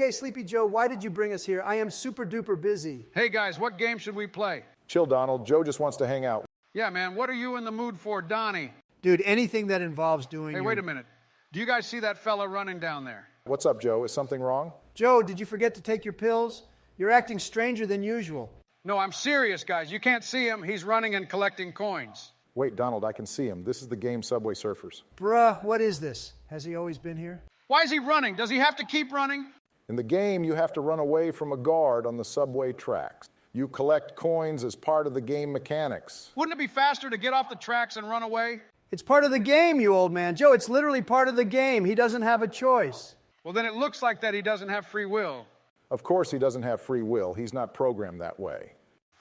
Hey, Sleepy Joe, why did you bring us here? I am super duper busy. Hey guys, what game should we play? Chill, Donald. Joe just wants to hang out. Yeah, man, what are you in the mood for, Donnie? Dude, anything that involves doing Hey, wait a minute. Do you guys see that fella running down there? What's up, Joe? Is something wrong? Joe, did you forget to take your pills? You're acting stranger than usual. No, I'm serious, guys. You can't see him. He's running and collecting coins. Wait, Donald, I can see him. This is the game Subway Surfers. Bruh, what is this? Has he always been here? Why is he running? Does he have to keep running? In the game, you have to run away from a guard on the subway tracks. You collect coins as part of the game mechanics. Wouldn't it be faster to get off the tracks and run away? It's part of the game, you old man. Joe, it's literally part of the game. He doesn't have a choice. Well, then it looks like that he doesn't have free will. Of course he doesn't have free will. He's not programmed that way.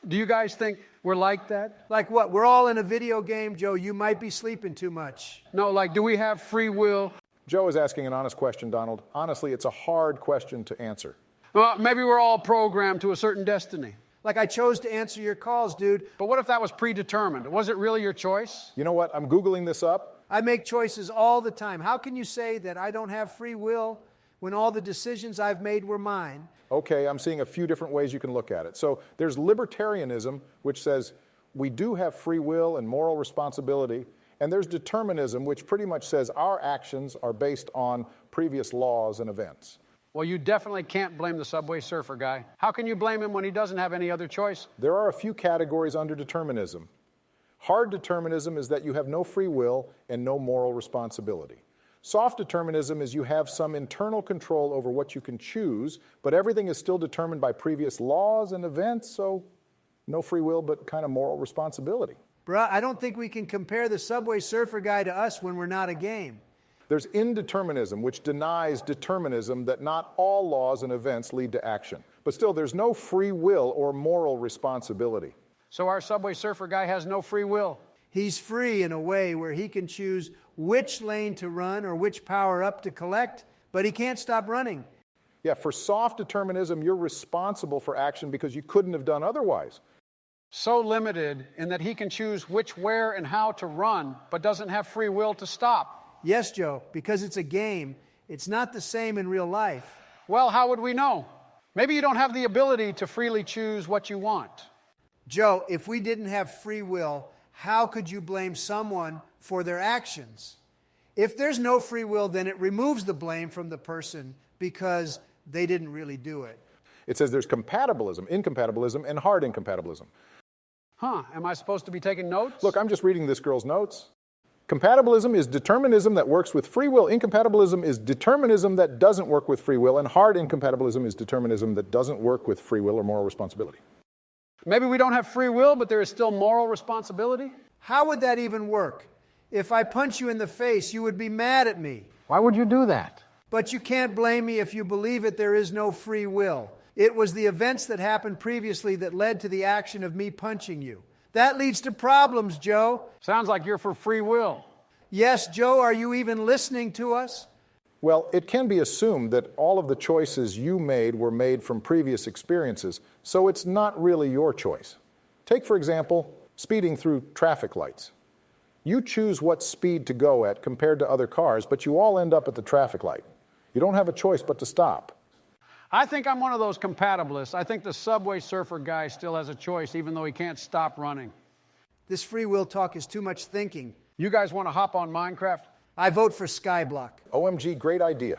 Do you guys think we're like that? Like what? We're all in a video game, Joe. You might be sleeping too much. No, like, do we have free will? Joe is asking an honest question, Donald. Honestly, it's a hard question to answer. Well, maybe we're all programmed to a certain destiny. Like I chose to answer your calls, dude. But what if that was predetermined? Was it really your choice? You know what? I'm Googling this up. I make choices all the time. How can you say that I don't have free will when all the decisions I've made were mine? Okay, I'm seeing a few different ways you can look at it. So there's libertarianism, which says we do have free will and moral responsibility. And there's determinism, which pretty much says our actions are based on previous laws and events. Well, you definitely can't blame the Subway Surfer guy. How can you blame him when he doesn't have any other choice? There are a few categories under determinism. Hard determinism is that you have no free will and no moral responsibility. Soft determinism is you have some internal control over what you can choose, but everything is still determined by previous laws and events, so no free will, but kind of moral responsibility. Bruh, I don't think we can compare the Subway Surfer guy to us when we're not a game. There's indeterminism, which denies determinism that not all laws and events lead to action. But still, there's no free will or moral responsibility. So our Subway Surfer guy has no free will. He's free in a way where he can choose which lane to run or which power up to collect, but he can't stop running. Yeah, for soft determinism, you're responsible for action because you couldn't have done otherwise. So limited in that he can choose which, where, and how to run, but doesn't have free will to stop. Yes, Joe, because it's a game. It's not the same in real life. Well, how would we know? Maybe you don't have the ability to freely choose what you want. Joe, if we didn't have free will, how could you blame someone for their actions? If there's no free will, then it removes the blame from the person because they didn't really do it. It says there's compatibilism, incompatibilism, and hard incompatibilism. Huh, am I supposed to be taking notes? Look, I'm just reading this girl's notes. Compatibilism is determinism that works with free will. Incompatibilism is determinism that doesn't work with free will. And hard incompatibilism is determinism that doesn't work with free will or moral responsibility. Maybe we don't have free will, but there is still moral responsibility? How would that even work? If I punch you in the face, you would be mad at me. Why would you do that? But you can't blame me if you believe it. There is no free will. It was the events that happened previously that led to the action of me punching you. That leads to problems, Joe. Sounds like you're for free will. Yes, Joe, are you even listening to us? Well, it can be assumed that all of the choices you made were made from previous experiences, so it's not really your choice. Take, for example, speeding through traffic lights. You choose what speed to go at compared to other cars, but you all end up at the traffic light. You don't have a choice but to stop. I think I'm one of those compatibilists. I think the Subway Surfer guy still has a choice, even though he can't stop running. This free will talk is too much thinking. You guys want to hop on Minecraft? I vote for Skyblock. OMG, great idea.